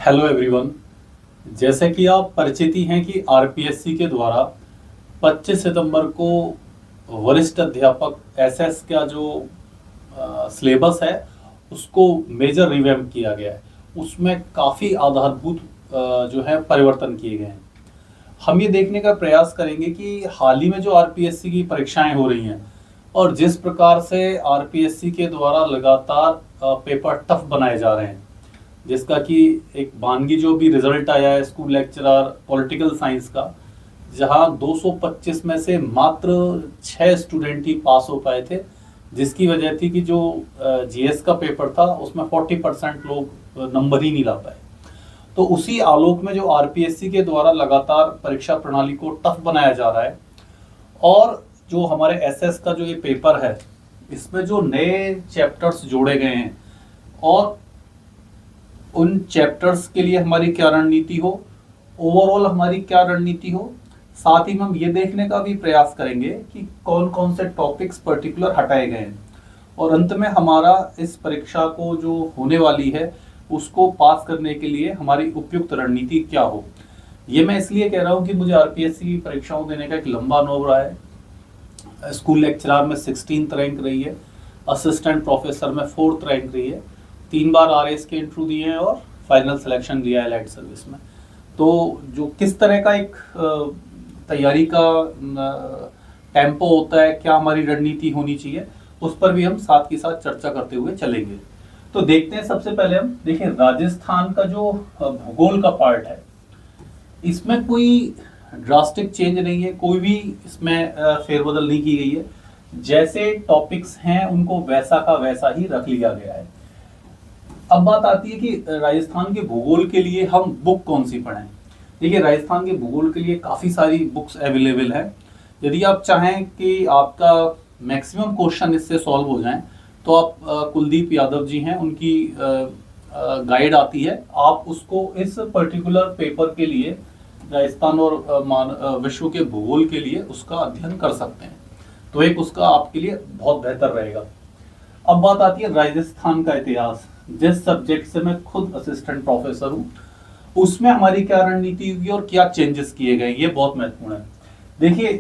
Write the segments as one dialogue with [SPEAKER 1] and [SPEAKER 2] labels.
[SPEAKER 1] Hello everyone. जैसे कि आप परिचित ही हैं कि आरपीएससी के द्वारा 25 सितंबर को वरिष्ठ अध्यापक एसएस का जो सिलेबस है उसको मेजर रिवैम्प किया गया है। उसमें काफ़ी आधारभूत जो है परिवर्तन किए गए हैं। हम ये देखने का प्रयास करेंगे कि हाल ही में जो आरपीएससी की परीक्षाएं हो रही हैं और जिस प्रकार से आरपीएससी के द्वारा लगातार पेपर टफ बनाए जा रहे हैं, जिसका कि एक बानगी जो भी रिजल्ट आया है स्कूल लेक्चरर पॉलिटिकल साइंस का, जहां 225 में से मात्र 6 स्टूडेंट ही पास हो पाए थे, जिसकी वजह थी कि जो जीएस का पेपर था उसमें 40% लोग नंबर ही नहीं ला पाए। तो उसी आलोक में जो आरपीएससी के द्वारा लगातार परीक्षा प्रणाली को टफ बनाया जा रहा है और जो हमारे एसएस का जो ये पेपर है इसमें जो नए चैप्टर्स जोड़े गए हैं और उन चैप्टर्स के लिए हमारी क्या रणनीति हो, ओवरऑल हमारी क्या रणनीति हो, साथ ही हम ये देखने का भी प्रयास करेंगे कि कौन कौन से टॉपिक्स पर्टिकुलर हटाए गए हैं और अंत में हमारा इस परीक्षा को जो होने वाली है उसको पास करने के लिए हमारी उपयुक्त रणनीति क्या हो। ये मैं इसलिए कह रहा हूँ कि मुझे आरपीएससी की परीक्षाओं देने का एक लंबा अनुभव रहा है। स्कूल लेक्चरर में 16th रैंक रही है, असिस्टेंट प्रोफेसर में 4th रैंक रही है, 3 बार आरएस के इंटरव्यू दिए हैं और फाइनल सिलेक्शन दिया है एलाइड सर्विस में। तो जो किस तरह का एक तैयारी का टेम्पो होता है, क्या हमारी रणनीति होनी चाहिए, उस पर भी हम साथ के साथ चर्चा करते हुए चलेंगे। तो देखते हैं, सबसे पहले हम देखिए राजस्थान का जो भूगोल का पार्ट है इसमें कोई ड्रास्टिक चेंज नहीं है, कोई भी इसमें फेरबदल नहीं की गई है। जैसे टॉपिक्स हैं उनको वैसा का वैसा ही रख लिया गया है। अब बात आती है कि राजस्थान के भूगोल के लिए हम बुक कौन सी पढ़ें। देखिए राजस्थान के भूगोल के लिए काफ़ी सारी बुक्स अवेलेबल है। यदि आप चाहें कि आपका मैक्सिमम क्वेश्चन इससे सॉल्व हो जाएं तो आप कुलदीप यादव जी हैं, उनकी गाइड आती है, आप उसको इस पर्टिकुलर पेपर के लिए राजस्थान और विश्व के भूगोल के लिए उसका अध्ययन कर सकते हैं। तो एक उसका आपके लिए बहुत बेहतर रहेगा। अब बात आती है राजस्थान का इतिहास, जिस सब्जेक्ट से मैं खुद असिस्टेंट प्रोफेसर हूँ, उसमें हमारी क्या रणनीति होगी और क्या चेंजेस किए गए, ये बहुत महत्वपूर्ण है। देखिए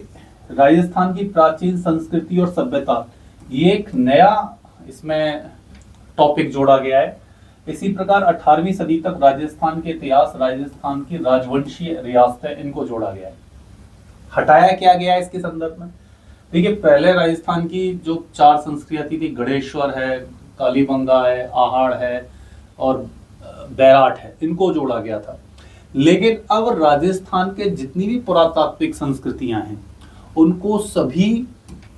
[SPEAKER 1] राजस्थान की प्राचीन संस्कृति और सभ्यता, ये एक नया इसमें टॉपिक जोड़ा गया है। इसी प्रकार 18वीं सदी तक राजस्थान के इतिहास, राजस्थान की राजवंशीय रियासतें, इनको जोड़ा गया है। हटाया क्या गया है इसके संदर्भ में? देखिए पहले राजस्थान की जो 4 संस्कृतियां थी, गढ़ेश्वर है, कालीबंगा है, आहाड़ है और बैराट है, इनको जोड़ा गया था। लेकिन अब राजस्थान के जितनी भी पुरातात्विक संस्कृतियां हैं उनको सभी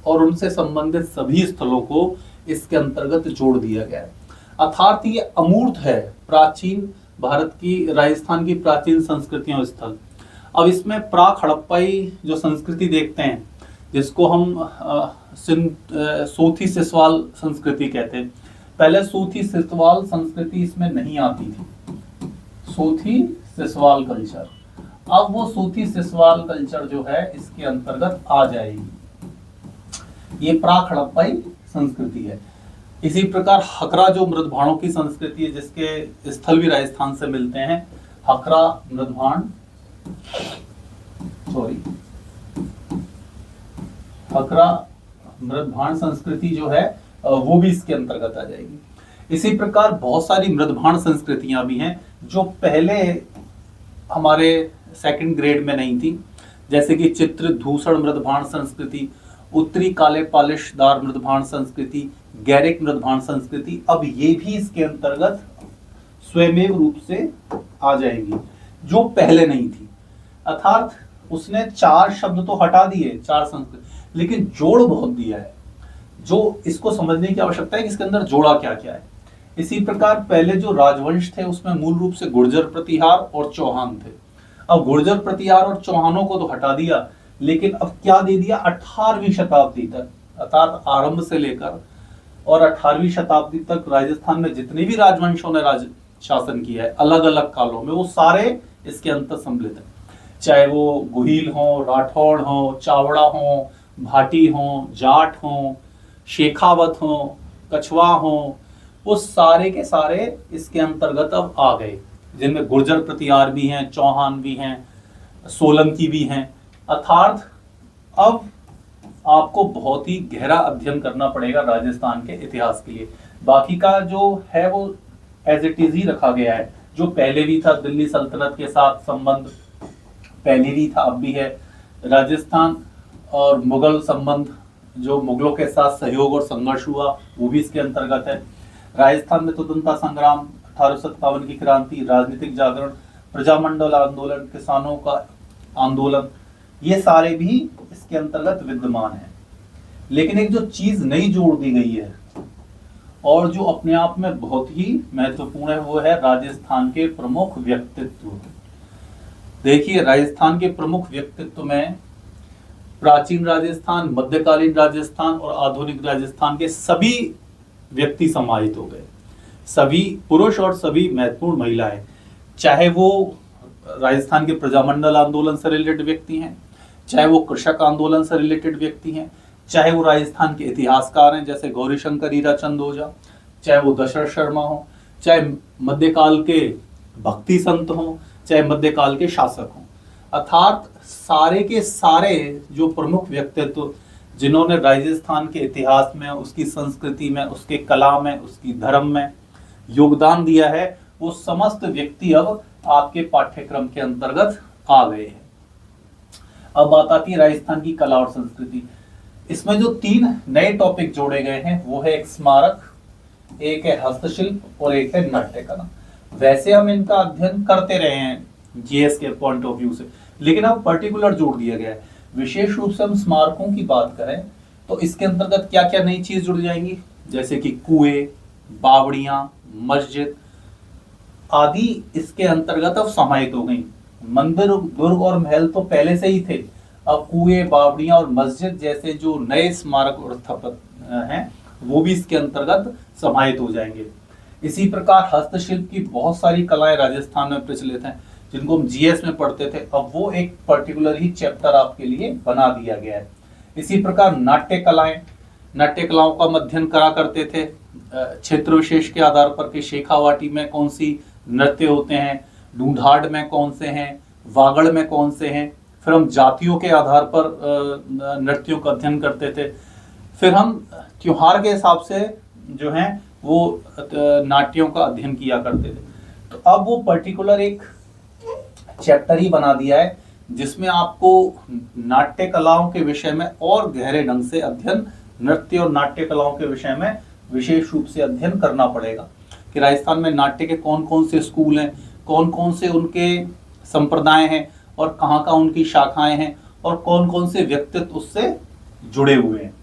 [SPEAKER 1] और उनसे संबंधित सभी स्थलों को इसके अंतर्गत जोड़ दिया गया है। अर्थात ये अमूर्त है प्राचीन भारत की, राजस्थान की प्राचीन संस्कृतियों स्थल। अब इसमें प्राक हड़प्पाई जो संस्कृति देखते हैं, जिसको हम सूथी सिसवाल संस्कृति कहते हैं, पहले सूथी सिसवाल संस्कृति इसमें नहीं आती थी, सूथी सिसवाल कल्चर। अब वो सूथी सिसवाल कल्चर जो है इसके अंतर्गत आ जाएगी। ये प्राक हड़प्पाई संस्कृति है। इसी प्रकार हकरा जो मृदभाणों की संस्कृति है, जिसके स्थल भी राजस्थान से मिलते हैं, हकरा मृदभाण, हकरा मृदभाण संस्कृति जो है वो भी इसके अंतर्गत आ जाएगी। इसी प्रकार बहुत सारी मृदभाण संस्कृतियां भी हैं जो पहले हमारे सेकंड ग्रेड में नहीं थी, जैसे कि चित्र धूसर मृदभाण संस्कृति, उत्तरी काले पालिशदार मृदभाण संस्कृति, गैरिक मृदभाण संस्कृति। अब ये भी इसके अंतर्गत स्वयमेव रूप से आ जाएगी, जो पहले नहीं थी। अर्थात उसने 4 शब्द तो हटा दिए, 4 संस्कृति, लेकिन जोड़ बहुत दिया है, जो इसको समझने की आवश्यकता है कि इसके अंदर जोड़ा क्या क्या है। इसी प्रकार पहले जो राजवंश थे उसमें मूल रूप से गुर्जर प्रतिहार और चौहान थे। अब गुर्जर प्रतिहार और चौहानों को तो हटा दिया, लेकिन अब क्या दे दिया, 18वीं शताब्दी तक, अर्थात आरंभ से लेकर और 18वीं शताब्दी तक राजस्थान में जितने भी राजवंशों ने राज शासन किया है अलग अलग कालों में, वो सारे इसके अंतर सम्मिलित है। चाहे वो गुहिल हो, राठौड़ हो, चावड़ा हो, भाटी हो, जाट हो, शेखावत हो, कछवा हो, वो सारे के सारे इसके अंतर्गत अब आ गए। जिनमें गुर्जर प्रतिहार भी हैं, चौहान भी हैं, सोलंकी भी हैं। अर्थात अब आपको बहुत ही गहरा अध्ययन करना पड़ेगा राजस्थान के इतिहास के लिए। बाकी का जो है वो एज इट इज ही रखा गया है, जो पहले भी था, दिल्ली सल्तनत के साथ संबंध पहले भी था, अब भी है। राजस्थान और मुगल संबंध, जो मुगलों के साथ सहयोग और संघर्ष हुआ, वो भी इसके अंतर्गत है। राजस्थान में स्वतंत्रता संग्राम, 1857 की क्रांति, राजनीतिक जागरण, प्रजामंडल आंदोलन, किसानों का आंदोलन, ये सारे भी इसके अंतर्गत विद्यमान है। लेकिन एक जो चीज नई जोड़ दी गई है और जो अपने आप में बहुत ही महत्वपूर्ण है, वो है राजस्थान के प्रमुख व्यक्तित्व। देखिए, राजस्थान के प्रमुख व्यक्तित्व में प्राचीन राजस्थान, मध्यकालीन राजस्थान और आधुनिक राजस्थान के सभी व्यक्ति समाहित हो गए। सभी पुरुष और सभी महत्वपूर्ण महिलाएं, चाहे वो राजस्थान के प्रजामंडल आंदोलन से रिलेटेड व्यक्ति हैं, चाहे वो कृषक आंदोलन से रिलेटेड व्यक्ति हैं, चाहे वो राजस्थान के इतिहासकार हैं जैसे गौरीशंकर हीराचंद ओझा, चाहे वो दशरथ शर्मा हो, चाहे मध्यकाल के भक्ति संत हो, चाहे मध्यकाल के शासक हों। अर्थात सारे के सारे जो प्रमुख व्यक्तित्व जिन्होंने राजस्थान के इतिहास में, उसकी संस्कृति में, उसके कला में, उसकी धर्म में योगदान दिया है, वो समस्त व्यक्ति अब आपके पाठ्यक्रम के अंतर्गत आ गए हैं। अब बात आती है राजस्थान की कला और संस्कृति। इसमें जो 3 नए टॉपिक जोड़े गए हैं वो है एक स्मारक, एक है हस्तशिल्प और एक है नाट्य कला। वैसे हम इनका अध्ययन करते रहे हैं जीएस के पॉइंट ऑफ व्यू से, लेकिन अब पर्टिकुलर जोड़ दिया गया है। विशेष रूप से हम स्मारकों की बात करें तो इसके अंतर्गत क्या क्या नई चीज जुड़ जाएंगी, जैसे कि कुएं, बावड़ियां, मस्जिद आदि इसके अंतर्गत अब समाहित हो गई। मंदिर, दुर्ग और महल तो पहले से ही थे, अब कुएं, बावड़ियां और मस्जिद जैसे जो नए स्मारक और स्थापत्य हैं वो भी इसके अंतर्गत समाहित हो जाएंगे। इसी प्रकार हस्तशिल्प की बहुत सारी कलाएं राजस्थान में प्रचलित हैं जिनको हम जीएस में पढ़ते थे, अब वो एक पर्टिकुलर ही चैप्टर आपके लिए बना दिया गया है। इसी प्रकार नाट्य कलाएं, नाट्य कलाओं का अध्ययन करा करते थे क्षेत्र विशेष के आधार पर कि शेखावाटी में कौन सी नृत्य होते हैं, ढूंढाड़ में कौन से हैं, वागड़ में कौन से हैं। फिर हम जातियों के आधार पर नृत्यों का अध्ययन करते थे। फिर हम त्योहार के हिसाब से जो हैं वो नाट्यों का अध्ययन किया करते थे। तो अब वो पर्टिकुलर एक चैप्टर ही बना दिया है जिसमें आपको नाट्य कलाओं के विषय में और गहरे ढंग से अध्ययन, नृत्य और नाट्य कलाओं के विषय में विशेष रूप से अध्ययन करना पड़ेगा कि राजस्थान में नाट्य के कौन कौन से स्कूल हैं, कौन कौन से उनके संप्रदाय हैं और कहाँ कहाँ उनकी शाखाएं हैं और कौन कौन से व्यक्तित्व उससे जुड़े हुए हैं।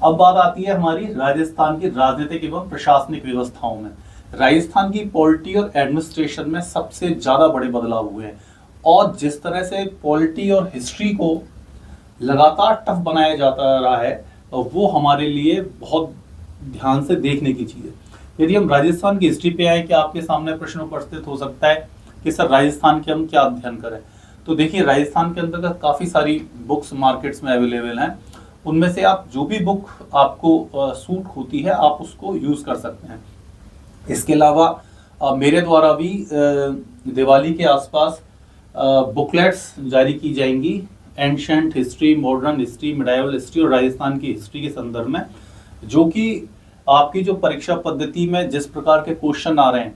[SPEAKER 1] अब बात आती है हमारी राजस्थान की राजनीतिक एवं प्रशासनिक व्यवस्थाओं में। राजस्थान की पॉलिटी और एडमिनिस्ट्रेशन में सबसे ज्यादा बड़े बदलाव हुए हैं और जिस तरह से पॉलिटी और हिस्ट्री को लगातार टफ बनाया जाता रहा है वो हमारे लिए बहुत ध्यान से देखने की चीज है। यदि हम राजस्थान की हिस्ट्री पे आए कि आपके सामने प्रश्न उपस्थित हो सकता है कि सर राजस्थान के हम क्या अध्ययन करें, तो देखिए राजस्थान के अंतर्गत काफी सारी बुक्स मार्केट्स में अवेलेबल हैं। उनमें से आप जो भी बुक आपको सूट होती है आप उसको यूज कर सकते हैं। इसके अलावा मेरे द्वारा भी दिवाली के आसपास बुकलेट्स जारी की जाएंगी ancient history, modern history, medieval history और राजस्थान की हिस्ट्री के संदर्भ में, जो कि आपकी जो परीक्षा पद्धति में जिस प्रकार के क्वेश्चन आ रहे हैं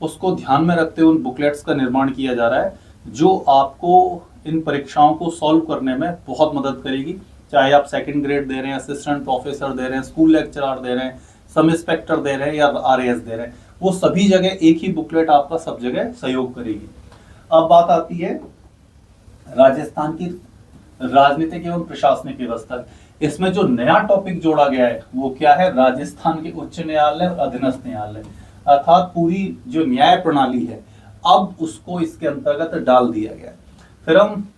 [SPEAKER 1] उसको ध्यान में रखते हुए उन बुकलेट्स का निर्माण किया जा रहा है जो आपको इन परीक्षाओं को सॉल्व करने में बहुत मदद करेगी। चाहे आप सेकंड ग्रेड दे रहे हैं, असिस्टेंट प्रोफेसर दे रहे हैं, स्कूल लेक्चरर दे रहे हैं, सब इंस्पेक्टर दे रहे हैं या आरएएस दे रहे हैं, वो सभी जगह एक ही बुकलेट आपका सब जगह सहयोग करेगी। अब बात आती है राजस्थान की राजनीतिक एवं प्रशासनिक व्यवस्था। इसमें जो नया टॉपिक जोड़ा गया है वो क्या है, राजस्थान के उच्च न्यायालय और अधीनस्थ न्यायालय, अर्थात पूरी जो न्याय प्रणाली है अब उसको इसके अंतर्गत डाल दिया गया है। फिर हम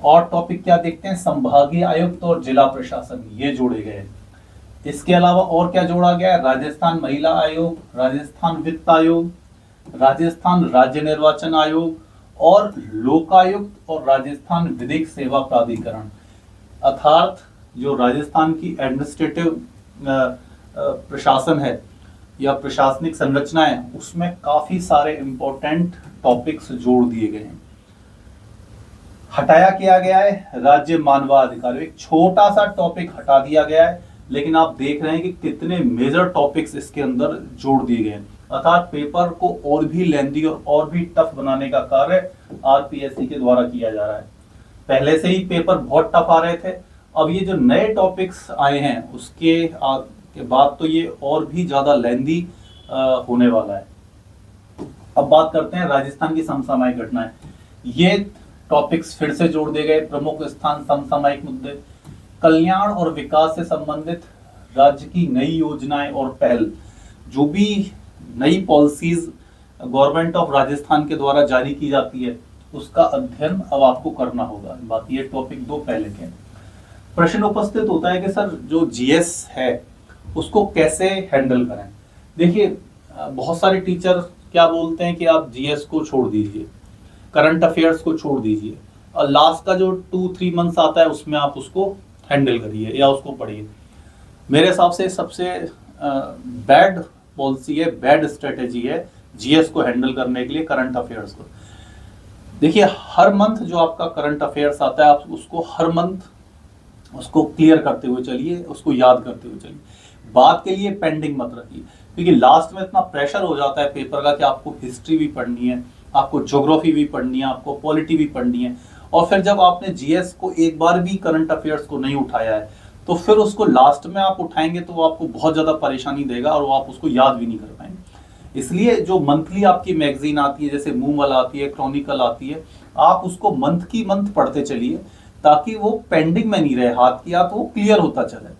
[SPEAKER 1] और टॉपिक क्या देखते हैं, संभागीय आयुक्त और जिला प्रशासन, ये जोड़े गए हैं। इसके अलावा और क्या जोड़ा गया है, राजस्थान महिला आयोग, राजस्थान वित्त आयोग, राजस्थान राज्य निर्वाचन आयोग और लोकायुक्त और राजस्थान विधिक सेवा प्राधिकरण। अर्थात जो राजस्थान की एडमिनिस्ट्रेटिव प्रशासन है या प्रशासनिक संरचनाएं, उसमें काफी सारे इंपॉर्टेंट टॉपिक्स जोड़ दिए गए हैं। हटाया किया गया है राज्य मानवाधिकार, एक छोटा सा टॉपिक हटा दिया गया है, लेकिन आप देख रहे हैं कि कितने मेजर टॉपिक्स इसके अंदर जोड़ दिए गए हैं। अर्थात पेपर को और भी लेंदी और भी टफ बनाने का कार्य आरपीएससी के द्वारा किया जा रहा है। पहले से ही पेपर बहुत टफ आ रहे थे, अब ये जो नए टॉपिक्स आए हैं उसके के बाद तो ये और भी ज्यादा लेंदी होने वाला है। अब बात करते हैं राजस्थान की समसामयिक घटनाएं। ये टॉपिक्स फिर से जोड़ दिए गए। प्रमुख स्थान समसामयिक मुद्दे, कल्याण और विकास से संबंधित राज्य की नई योजनाएं और पहल, जो भी नई पॉलिसीज गवर्नमेंट ऑफ राजस्थान के द्वारा जारी की जाती है उसका अध्ययन अब आपको करना होगा। बाकी ये टॉपिक 2 पहले के। प्रश्न उपस्थित होता है कि सर जो जीएस है उसको कैसे हैंडल करें। देखिए, बहुत सारे टीचर क्या बोलते हैं कि आप जीएस को छोड़ दीजिए, करंट अफेयर्स को छोड़ दीजिए, और लास्ट का जो 2-3 मंथ्स आता है उसमें आप उसको हैंडल करिए या उसको पढ़िए। मेरे हिसाब से सबसे बैड पॉलिसी है, बैड स्ट्रेटेजी है जीएस को हैंडल करने के लिए करंट अफेयर्स को। देखिए, हर मंथ जो आपका करंट अफेयर्स आता है आप उसको हर मंथ उसको क्लियर करते हुए चलिए, उसको याद करते हुए चलिए। बात के लिए पेंडिंग मत रखिए, क्योंकि लास्ट में इतना प्रेशर हो जाता है पेपर का कि आपको हिस्ट्री भी पढ़नी है, आपको ज्योग्राफी भी पढ़नी है, आपको पॉलिटी भी पढ़नी है, और फिर जब आपने जीएस को एक बार भी करंट अफेयर्स को नहीं उठाया है तो फिर उसको लास्ट में आप उठाएंगे तो वो आपको बहुत ज़्यादा परेशानी देगा और वो आप उसको याद भी नहीं कर पाएंगे। इसलिए जो मंथली आपकी मैगजीन आती है, जैसे मूवल आती है, क्रॉनिकल आती है, आप उसको मंथ की मंथ पढ़ते चलिए ताकि वो पेंडिंग में नहीं रहे हाथ की, आप वो क्लियर होता चले।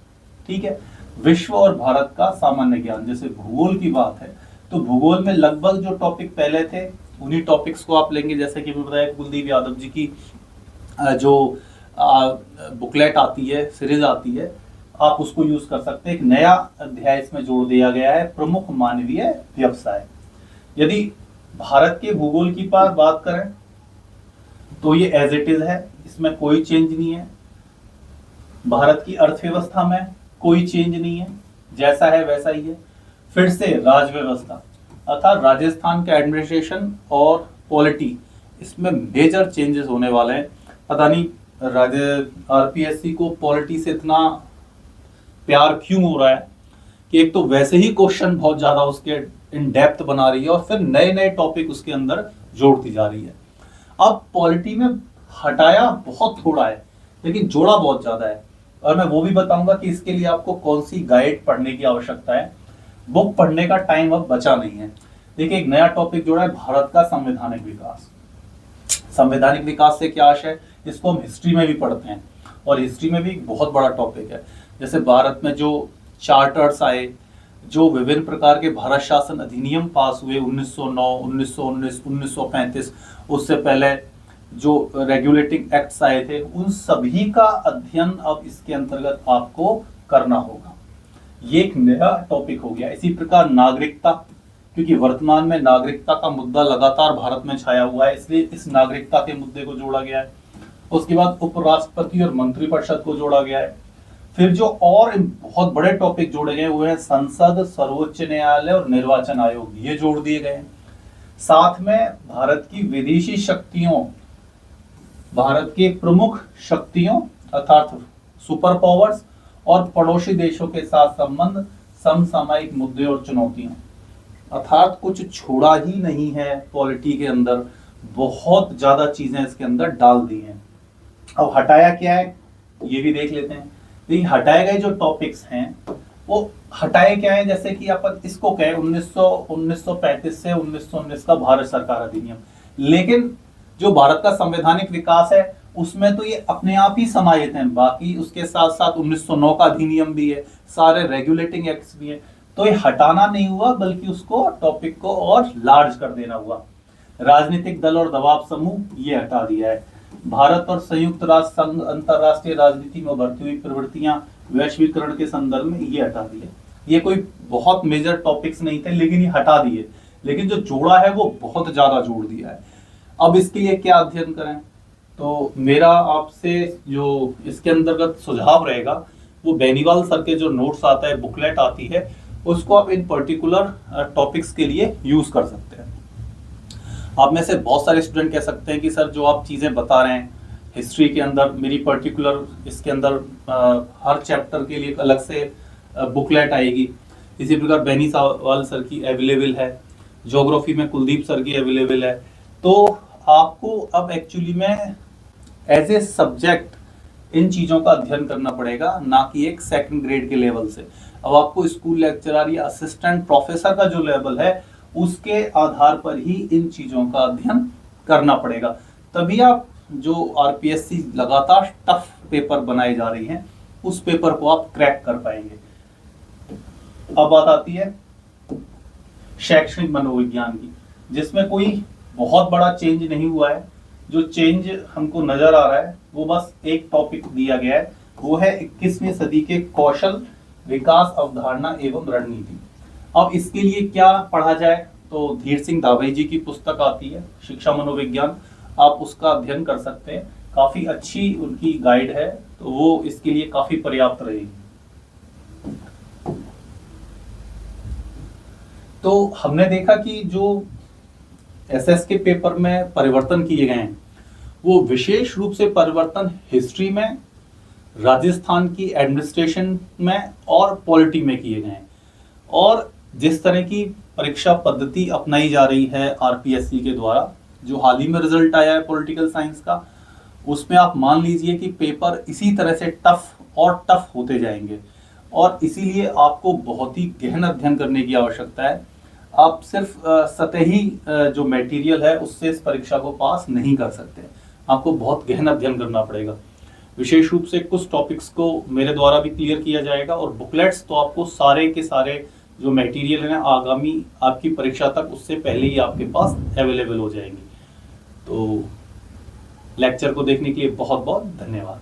[SPEAKER 1] ठीक है। विश्व और भारत का सामान्य ज्ञान, जैसे भूगोल की बात है तो भूगोल में लगभग जो टॉपिक पहले थे उन्हीं टॉपिक्स को आप लेंगे। जैसे कि मैं बताया कुलदीप यादव जी की जो बुकलेट आती है, सीरीज आती है, आप उसको यूज कर सकते हैं। एक नया अध्याय इसमें जोड़ दिया गया है, प्रमुख मानवीय व्यवसाय। यदि भारत के भूगोल की बात करें तो ये एज इट इज है, इसमें कोई चेंज नहीं है। भारत की अर्थव्यवस्था में कोई चेंज नहीं है, जैसा है वैसा ही है। फिर से राजव्यवस्था अर्थात राजस्थान का एडमिनिस्ट्रेशन और पॉलिटी, इसमें मेजर चेंजेस होने वाले हैं। पता नहीं आरपीएससी को पॉलिटी से इतना प्यार क्यों हो रहा है कि एक तो वैसे ही क्वेश्चन बहुत ज्यादा उसके इन डेप्थ बना रही है और फिर नए नए टॉपिक उसके अंदर जोड़ती जा रही है। अब पॉलिटी में हटाया बहुत थोड़ा है लेकिन जोड़ा बहुत ज्यादा है, और मैं वो भी बताऊंगा कि इसके लिए आपको कौन सी गाइड पढ़ने की आवश्यकता है। बुक पढ़ने का टाइम अब बचा नहीं है। देखिए, एक नया टॉपिक जोड़ा है, भारत का संवैधानिक विकास। संवैधानिक विकास से क्या आशय है, इसको हम हिस्ट्री में भी पढ़ते हैं और हिस्ट्री में भी एक बहुत बड़ा टॉपिक है। जैसे भारत में जो चार्टर्स आए, जो विभिन्न प्रकार के भारत शासन अधिनियम पास हुए 1909, 1919, 1935, उससे पहले जो रेगुलेटिंग एक्ट्स आए थे, उन सभी का अध्ययन अब इसके अंतर्गत आपको करना होगा। ये एक नया टॉपिक हो गया। इसी प्रकार नागरिकता, क्योंकि वर्तमान में नागरिकता का मुद्दा लगातार भारत में छाया हुआ है, इसलिए इस नागरिकता के मुद्दे को जोड़ा गया है। उसके बाद उपराष्ट्रपति और मंत्रिपरिषद को जोड़ा गया है। फिर जो और बहुत बड़े टॉपिक जोड़े गए वो है संसद, सर्वोच्च न्यायालय और निर्वाचन आयोग, ये जोड़ दिए गए हैं। साथ में भारत की विदेशी शक्तियों, भारत के प्रमुख शक्तियों अर्थात सुपर पावर्स और पड़ोसी देशों के साथ संबंध, समसामयिक मुद्दे और चुनौतियां, अर्थात कुछ छोड़ा ही नहीं है पॉलिटी के अंदर, बहुत ज्यादा चीजें इसके अंदर डाल दी हैं। अब हटाया क्या है ये भी देख लेते हैं। देखिए, हटाए गए जो टॉपिक्स हैं वो हटाए क्या है, जैसे कि अपन इसको कहें 1935 से 1919 का भारत सरकार अधिनियम, लेकिन जो भारत का संवैधानिक विकास है उसमें तो ये अपने आप ही समाहित हैं। बाकी उसके साथ साथ 1909 का अधिनियम भी है, सारे रेगुलेटिंग एक्ट्स भी है, तो ये हटाना नहीं हुआ बल्कि उसको टॉपिक को और लार्ज कर देना हुआ। राजनीतिक दल और दबाव समूह ये हटा दिया है। भारत और संयुक्त राष्ट्र संघ अंतरराष्ट्रीय राजनीति में उभरती हुई प्रवृत्तियां वैश्वीकरण के संदर्भ में ये हटा दिए। ये कोई बहुत मेजर टॉपिक्स नहीं थे लेकिन ये हटा दिए, लेकिन जो जोड़ा है वो बहुत ज्यादा जोड़ दिया है। अब इसके लिए क्या अध्ययन करें, तो मेरा आपसे जो इसके अंतर्गत सुझाव रहेगा वो बेनीवाल सर के जो नोट्स आता है, बुकलेट आती है, उसको आप इन पर्टिकुलर टॉपिक्स के लिए यूज कर सकते हैं। आप में से बहुत सारे स्टूडेंट कह सकते हैं कि सर जो आप चीज़ें बता रहे हैं हिस्ट्री के अंदर, मेरी पर्टिकुलर इसके अंदर हर चैप्टर के लिए एक अलग से बुकलेट आएगी। इसी प्रकार बैनी सावल सर की अवेलेबल है, ज्योग्राफी में कुलदीप सर की अवेलेबल है। तो आपको अब एक्चुअली में एज ए सब्जेक्ट इन चीज़ों का अध्ययन करना पड़ेगा, ना कि एक सेकंड ग्रेड के लेवल से। अब आपको स्कूल लेक्चरर या असिस्टेंट प्रोफेसर का जो लेवल है उसके आधार पर ही इन चीज़ों का अध्ययन करना पड़ेगा, तभी आप जो आरपीएससी लगातार टफ पेपर बनाए जा रही हैं उस पेपर को आप क्रैक कर पाएंगे। अब बात आती है शैक्षणिक मनोविज्ञान की, जिसमें कोई बहुत बड़ा चेंज नहीं हुआ है। जो चेंज हमको नजर आ रहा है वो बस एक टॉपिक दिया गया है, वो है 21वीं सदी के कौशल विकास अवधारणा एवं रणनीति। अब इसके लिए क्या पढ़ा जाए, तो धीर सिंह धाबई जी की पुस्तक आती है शिक्षा मनोविज्ञान, आप उसका अध्ययन कर सकते हैं। काफी अच्छी उनकी गाइड है, तो वो इसके लिए काफी पर्याप्त रहेगी। तो हमने देखा कि जो एसएस के पेपर में परिवर्तन किए गए हैं वो विशेष रूप से परिवर्तन हिस्ट्री में, राजस्थान की एडमिनिस्ट्रेशन में और पॉलिटी में किए गए हैं। और जिस तरह की परीक्षा पद्धति अपनाई जा रही है आरपीएससी के द्वारा, जो हाल ही में रिजल्ट आया है पॉलिटिकल साइंस का, उसमें आप मान लीजिए कि पेपर इसी तरह से टफ और टफ होते जाएंगे, और इसीलिए आपको बहुत ही गहन अध्ययन करने की आवश्यकता है। आप सिर्फ सतही जो मटेरियल है उससे इस परीक्षा को पास नहीं कर सकते, आपको बहुत गहन अध्ययन करना पड़ेगा। विशेष रूप से कुछ टॉपिक्स को मेरे द्वारा भी क्लियर किया जाएगा, और बुकलेट्स तो आपको सारे के सारे जो मटेरियल है आगामी आपकी परीक्षा तक उससे पहले ही आपके पास अवेलेबल हो जाएंगी। तो लेक्चर को देखने के लिए बहुत बहुत धन्यवाद।